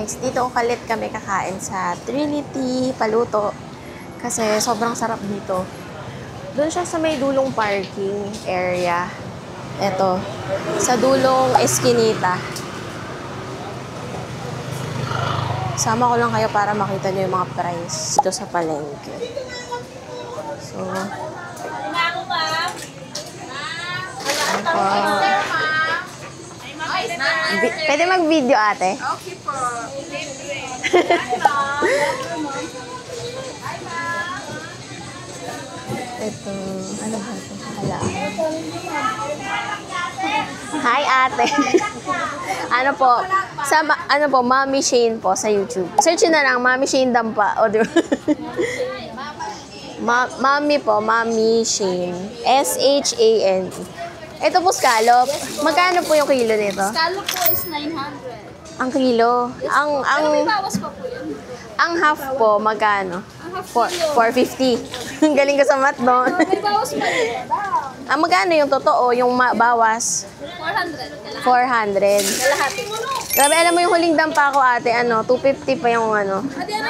guys, dito ulit kami kakain sa Trinity Paluto. Kasi sobrang sarap dito. Doon siya sa may dulong parking area. Ito, sa dulong Eskinita. Sama ko lang kayo para makita nyo yung mga price dito sa palengke. So, pwede mag-video ate? Okay po. Ito, ano ba ito? Halaan. Hi ate. Ano po? Ano po, Mommy Shane po sa YouTube. Search na lang, Mommy Shane Dampa. O, diba? Mommy po, Mommy Shane. S-H-A-N. Ito po scallop. Magkano po yung kilo nito? Scallop po is 900. Ang kilo. Pero may bawas pa po yun. Ang half po, magkano? Ang half kilo. 450. Galing ka sa math, no? May bawas pa yun. Magkano yung totoo, yung bawas? 400. 400. Kalahati. Grabe, alam mo yung huling dampa ko ate, 250 pa yung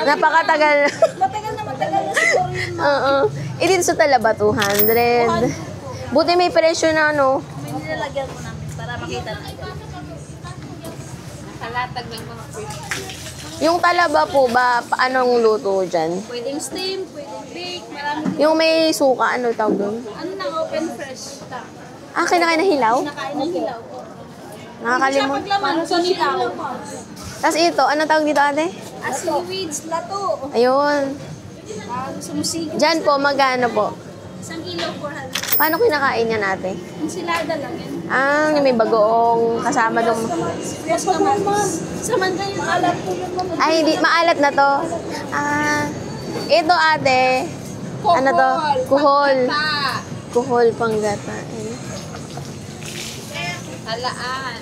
Napakatagal. Matagal na siguro yun. Oo. Dito sa Talaba, 200. Buti may presyo na, May nilalagyan mo namin para makita na agad. Nakalatag ng mga fish. Yung Talaba po ba, anong luto dyan? Pwedeng steam, pwedeng bake, marami. Yung may suka, ano tawag doon? Ano na, open fresh. Kinakain na hilaw? Nakain ng hilaw. Nakakalimot. Paglaman, so hilaw. Tapos ito, ano tawag dito ate? Seaweeds, lato. Ayun. Sumusigit. Dyan po, magkano po? 1 kilo, 400. Paano kinakain yan ate? Ensilada lang yan. Yung may bagoong kasama dong... Fresh naman. Samantha yung alat po naman. Ay, hindi. Maalat na to. Ito ate. Ano to? Kuhol. Kuhol panggata. Halaan.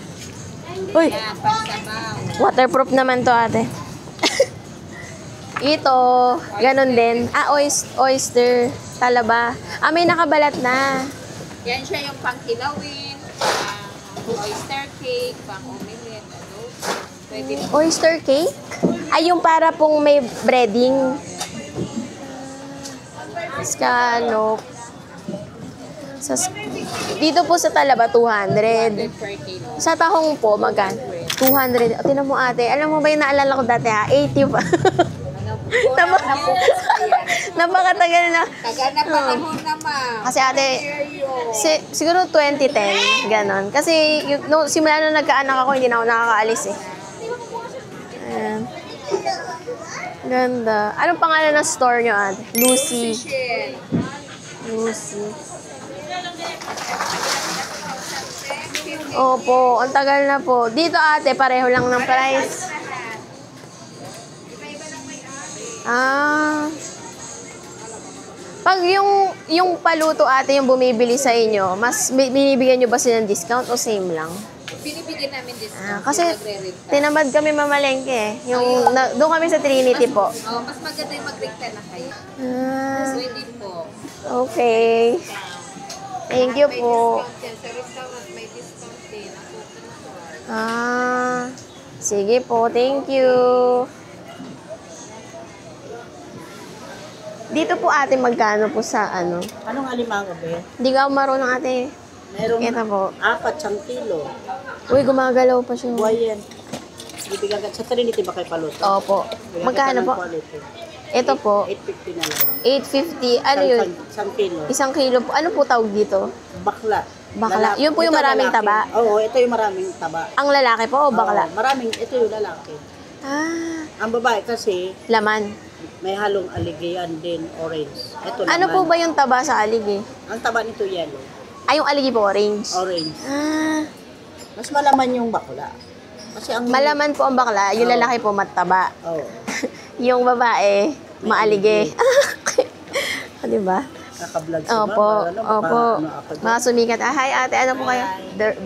Uy! Yan, pagsabaw. Waterproof naman to ate. Ito. Ganon din. Oyster. Talaba. May nakabalat na. Yan siya yung pang-kilawin, oyster cake, pang-omelette, pwede po. Oyster cake? Yung para pong may breading. Scallop. Dito po sa Talaba, 200. Per kilo. Sa tahong po, magkano? 200. Tinan mo ate, alam mo ba yung naalala ko dati 80 pa. Napakatagal na. Taga na panahon naman. Kasi ate, siguro 2010, ganon. Kasi simula nung nagkaanak ako, hindi na ako nakakaalis eh. Ayan. Ganda. Anong pangalan ng store nyo ate? Lucy. Lucy. Opo, ang tagal na po. Dito ate, pareho lang ng price. Pag yung paluto ate yung bumibili sa inyo, mas binibigyan nyo ba sila ng discount o same lang? Binibigyan namin discount. Kasi tinamad kami mamalengke eh. Doon kami sa Trinity po. Mas maganda yung mag-renta na kayo. Pwede po. Okay. Thank you po. Sa restaurant may discount din. Sige po. Thank you. Dito po ate, magkano po sa ano? Anong alimango ba? Hindi ka marunong ate. Meron Ito po. 4 kilo. Uy, gumagalaw pa siya. Buhay yan. Bibigyan ka sa Trinity ba kayo paluto? Opo. Magkano po? Ito po. 850 na lang. 850. Ano yun? 1 kilo. 1 kilo po. Ano po tawag dito? Bakla. Bakla. Yun po yung Ito maraming lalaki. taba? Oo, ito yung maraming taba. Ang lalaki po o bakla? Ito yung lalaki. Ang babae kasi, Laman. may halong aligayan din, orange. Ito Ano naman. po ba yung taba sa aligi? Ang taba nito yellow. Yung aligi po, orange. Orange. Mas malaman yung bakla. Kasi ang... Malaman po ang bakla, yung lalaki po mataba. Oo. Yung babae, maalige. Diba? Kaka-vlog si Opo, Mama. opo. Mga sumikat. Hi ate, ano po kayo?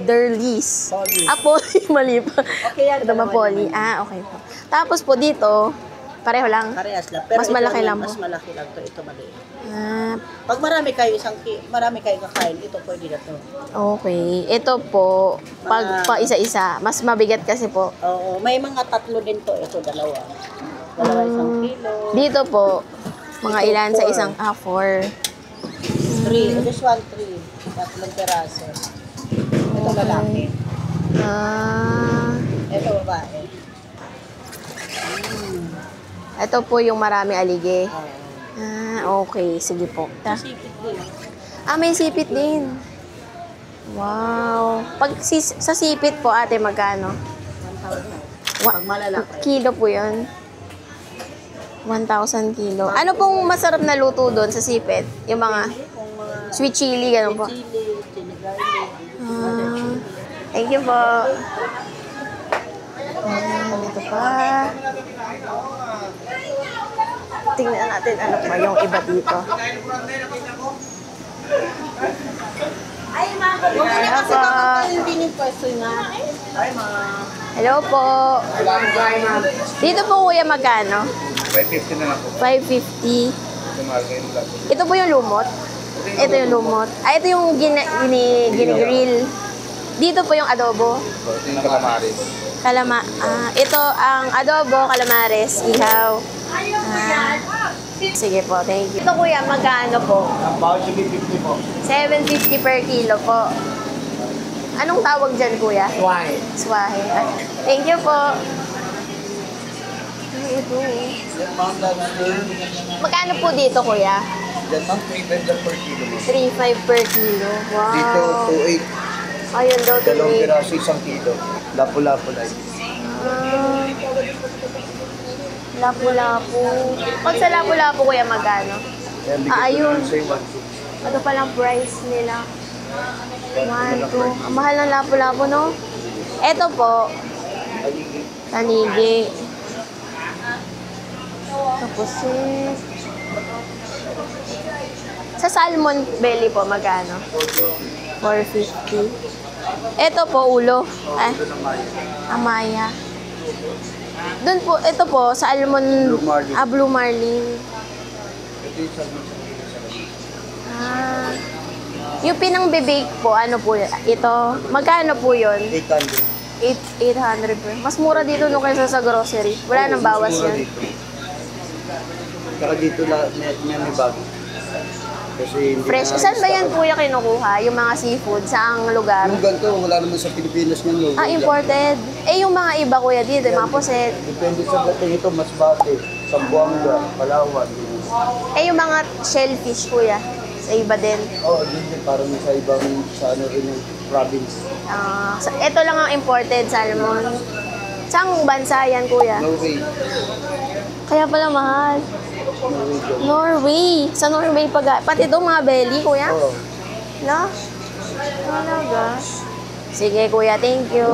Derlis. Polly. Polly, mali pa. Okay yan. Ito ba, Polly? Okay po. Tapos po dito, Pareho lang? Parehas lang. Pero Mas malaki ito, lang po? Mas malaki lang to. Ito maliit. Ah, Pag marami kayo kakain, ito pwede na to. okay. Ito po, pag pa isa-isa, mas mabigat kasi po. Oo, may mga tatlo din to. Ito, dalawa. Dalawa 1 kilo. Dito po, mga Ito, ilan sa 4. isang 4. 3. This one, 3. Tatlong peraso. Ito lalaki. Ah, Ito babae. ito po yung marami alige. Oo. Ah, okay. Sige po. Sipit din. Ah, may sipit din. Wow. Pag sa sipit po, ate, magkano? 1,000. Pag malalaki. Kilo po yun. 1,000 kilo. Ano pong masarap na luto doon sa sipit? Yung mga Kung mga sweet chili, gano'n po. chili, chili garlic. Ah, thank you po. Dito pa. Tingnan natin ano pa yung iba dito. Hello po. Hindi yung pwesto nga. Ay, mga... Hello po. Dito po kuya magkano? 550 na lang po. 550. Tumahal kayo ng lahat. Ito po yung lumot. Ito yung lumot. Ah, ito yung gini-grill. Dito po yung adobo. Ito yung calamares. Ito ang adobo, calamares, ihaw. Ah, sige po, thank you. Ito kuya, magkano po? Ang bawal 750 po. 750 per kilo po. Anong tawag dyan, kuya? Why? Swahe. Ah, thank you po. Ay, ito. Magkano po dito, kuya? Diyan ma'am, 3 lang per kilo mo. 3.5 per kilo. Wow. Dito, 2.8. Ayun daw, Dalawang 2.8. piraso, 1 kilo. Lapu-lapu lang. Ah, lapu-lapu. Pag sa lapu-lapu, kuya, magkano? Ayan, Ah, ayun. Sa 1.6. Ito palang price nila. 1, 2. Ang mahal ng lapu-lapu, no? Ito po, tanigi. Tapos sa salmon belly po, magkano? 450. Ito po, ulo. Ay, amaya. Doon po, ito po, sa almond, Blue marlin. Blue marlin. Ito yung salmon sa kilo sa labi. Ah, yung pinang bibig po, ano po, ito, magkano po yun? 800. 800 po. Mas mura dito nung kaysa sa grocery. Wala nang bawas Mas mura yun. dito. Saka dito may bago. Kasi hindi Fresh. na- Saan ba yan kuya kinukuha? Yung mga seafood? Saang lugar? Yung ganito, wala naman sa Pilipinas niyan. Ah, imported. Eh, yung mga iba kuya dito, yung mga puset. Depende sa dating ito, Masbate, Zamboanga, Palawan. Eh, yung mga shellfish kuya. Sa iba din. Oo, yun din, parang sa ibang, sa ano rin yung province. Ah, ito lang ang imported salmon. Saang bansa yan kuya? Norway. Kaya pala mahal. Norway. Sa Norway pati itong mga belly kuya? Oo. No? Talaga? Sige kuya, thank you.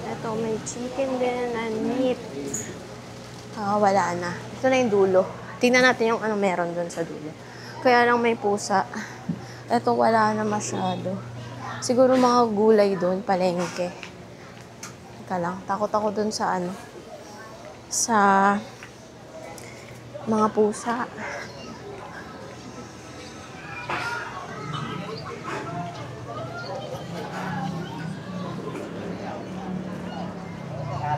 Ito, may chicken din and meat. Ah, wala na. Ito na yung dulo. Tingnan natin yung ano meron dun sa dulo. Kaya lang may pusa. Ito wala na masyado. Siguro mga gulay dun, palengke. Teka lang, takot ako dun sa ano. Sa mga pusa.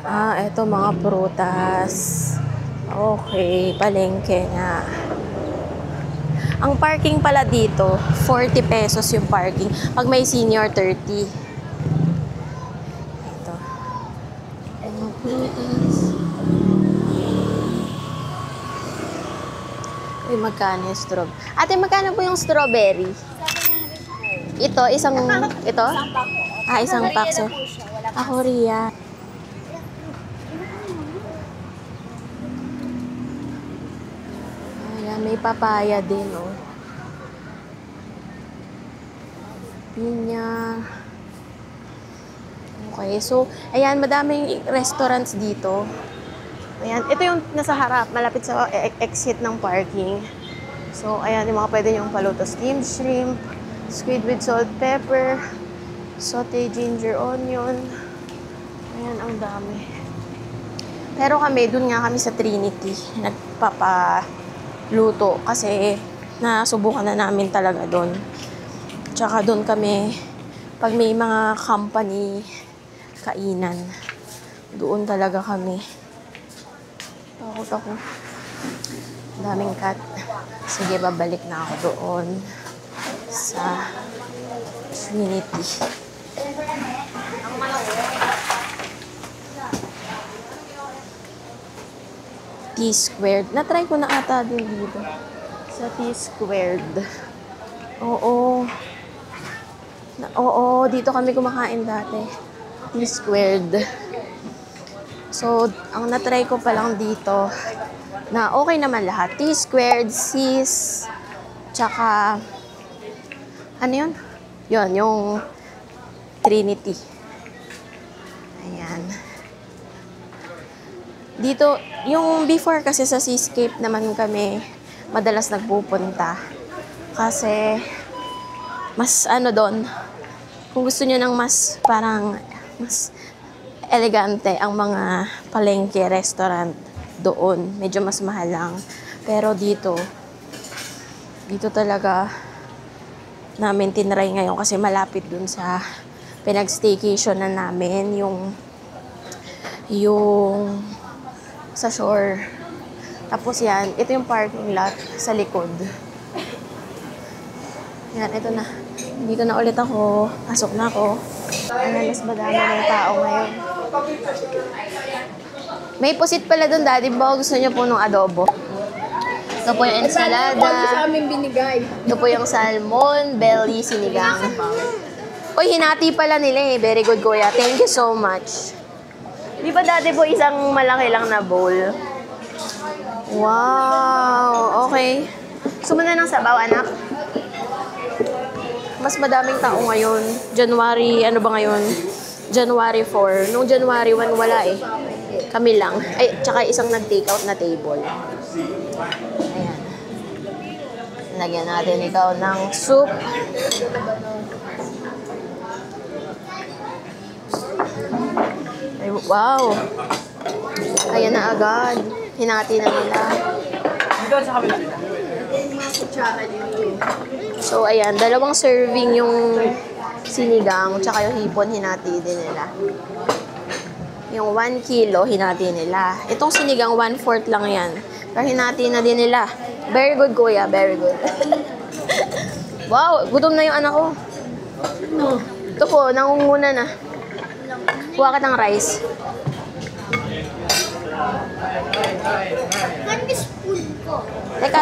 Ah, eto mga prutas. Okay, palengke nga. Ang parking pala dito, 40 pesos yung parking. Pag may senior, 30. Ito. Mga prutas. magkano yung strawberry. Ate, magkano po yung strawberry? Ito, ito? Ah, isang pack. So, Korea. Ayan, may papaya din, oh. Pinya. Okay, so, ayan, madaming restaurants dito. Ayan, ito yung nasa harap, malapit sa exit ng parking. So, ayan, yung mga pwede yung paluto. Steamed shrimp, squid with salt, pepper, saute ginger, onion. Ayan, ang dami. Pero kami, dun nga kami sa Trinity, nagpapaluto kasi nasubukan na namin talaga dun. Tsaka dun kami, pag may mga company kainan, doon talaga kami. Takot ako. Daming cat. Sige, babalik na ako doon sa Trinity. T-squared. Na-try ko na ata din dito. Sa T-squared. Oo. Oo, dito kami kumakain dati. T-squared. So, ang na-try ko pa lang dito, na okay naman lahat. T-squared, Sis, tsaka, ano yun? Yun, yung Trinity. Ayan. Dito, yung before kasi sa Seascape naman kami madalas nagpupunta. Kasi, mas ano doon, kung gusto nyo ng mas parang, mas elegante ang mga palengke, restaurant doon. Medyo mas mahal lang. Pero dito talaga namin tinry ngayon kasi malapit dun sa pinag-staycation na namin, yung sa shore. Tapos yan, ito yung parking lot sa likod. Yan, ito na. Dito na ulit ako. Pasok na ako. Ayan, mas madami ng tao ngayon. May pusit pala doon, Daddy. Baka gusto niyo po nung adobo. Ito po yung ensalada. Sa amin binigay. Ito po yung salmon, belly, sinigang. Uy, hinati pala nila eh. Very good, Kuya. Thank you so much. Di ba, Daddy po, isang malaki lang na bowl? Wow! Okay. Gusto mo na ng sabaw, anak? Mas madaming tao ngayon. January, ano ba ngayon? January 4. Nung January 1, wala eh. Kami lang. Ay, tsaka isang nag-take-out na table. Ayan. Lagyan natin ikaw ng soup. Ay, wow! Ayan na agad. Hinati na nila. So, ayan. 2 serving yung sinigang, tsaka yung hipon, hinati din nila. Yung 1 kilo, hinati nila. Itong sinigang, 1/4 lang yan. Pero hinati na din nila. Very good, Kuya. Very good. Wow! Gutom na yung anak ko. Ito po, nangunguna na. Kuha ka ng rice.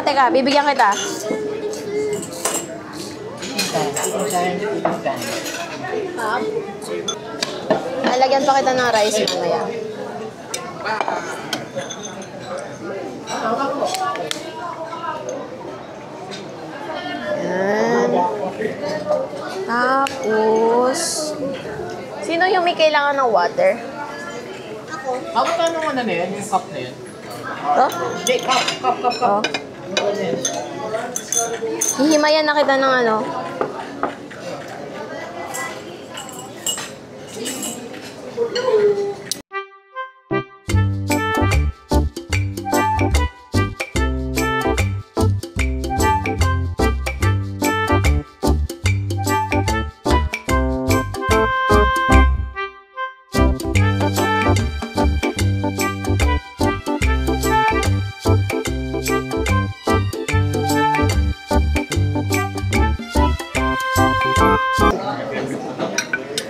Teka. Bibigyan kita. Lagyan pa kita ng rice mamaya. Yan. Tapos, sino yung may kailangan ng water? Bakit ano nga na yan? Yung cup na yan? Ito? Hindi, cup. Oh. Hihimayan na kita ng ano.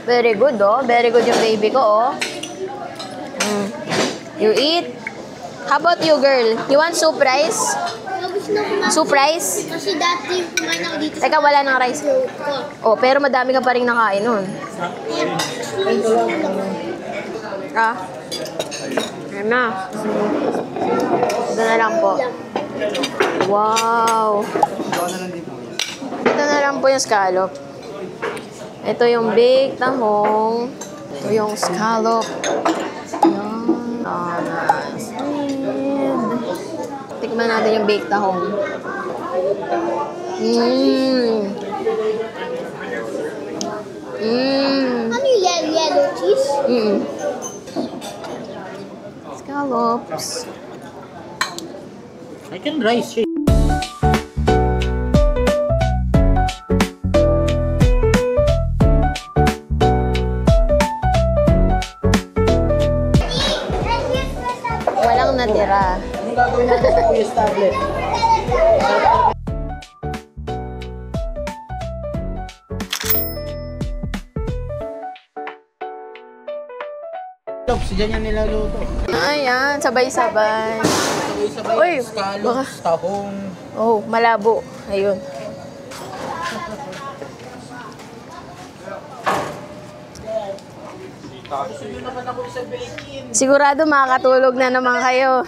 Very good, oh. Very good yung baby ko, oh. You eat. How about you, girl? You want soup rice? rice na kumain. Soup rice? Kasi dati kumain ako dito Teka, wala ng rice. Oh, pero madami ka pa rin nakain nun. Ah. Ayan na. Ito na lang po. Wow. Ito na lang po yung scallop. Ito yung baked tahong. Ito yung scallop. Yan. Ah, nice. Tikman natin yung baked tahong. Ano yung yellow cheese? Scallops. I can rice siya. Walang natira. Ano gagawin natin sa Kuyas tablet? Diyan yan nilaluto. Ayan, sabay-sabay. Sabay-sabay. Uy, Scallops, tahong. Oh, malabo. Ayun. Gusto nyo naman ako sa baking. Sigurado makakatulog na naman kayo.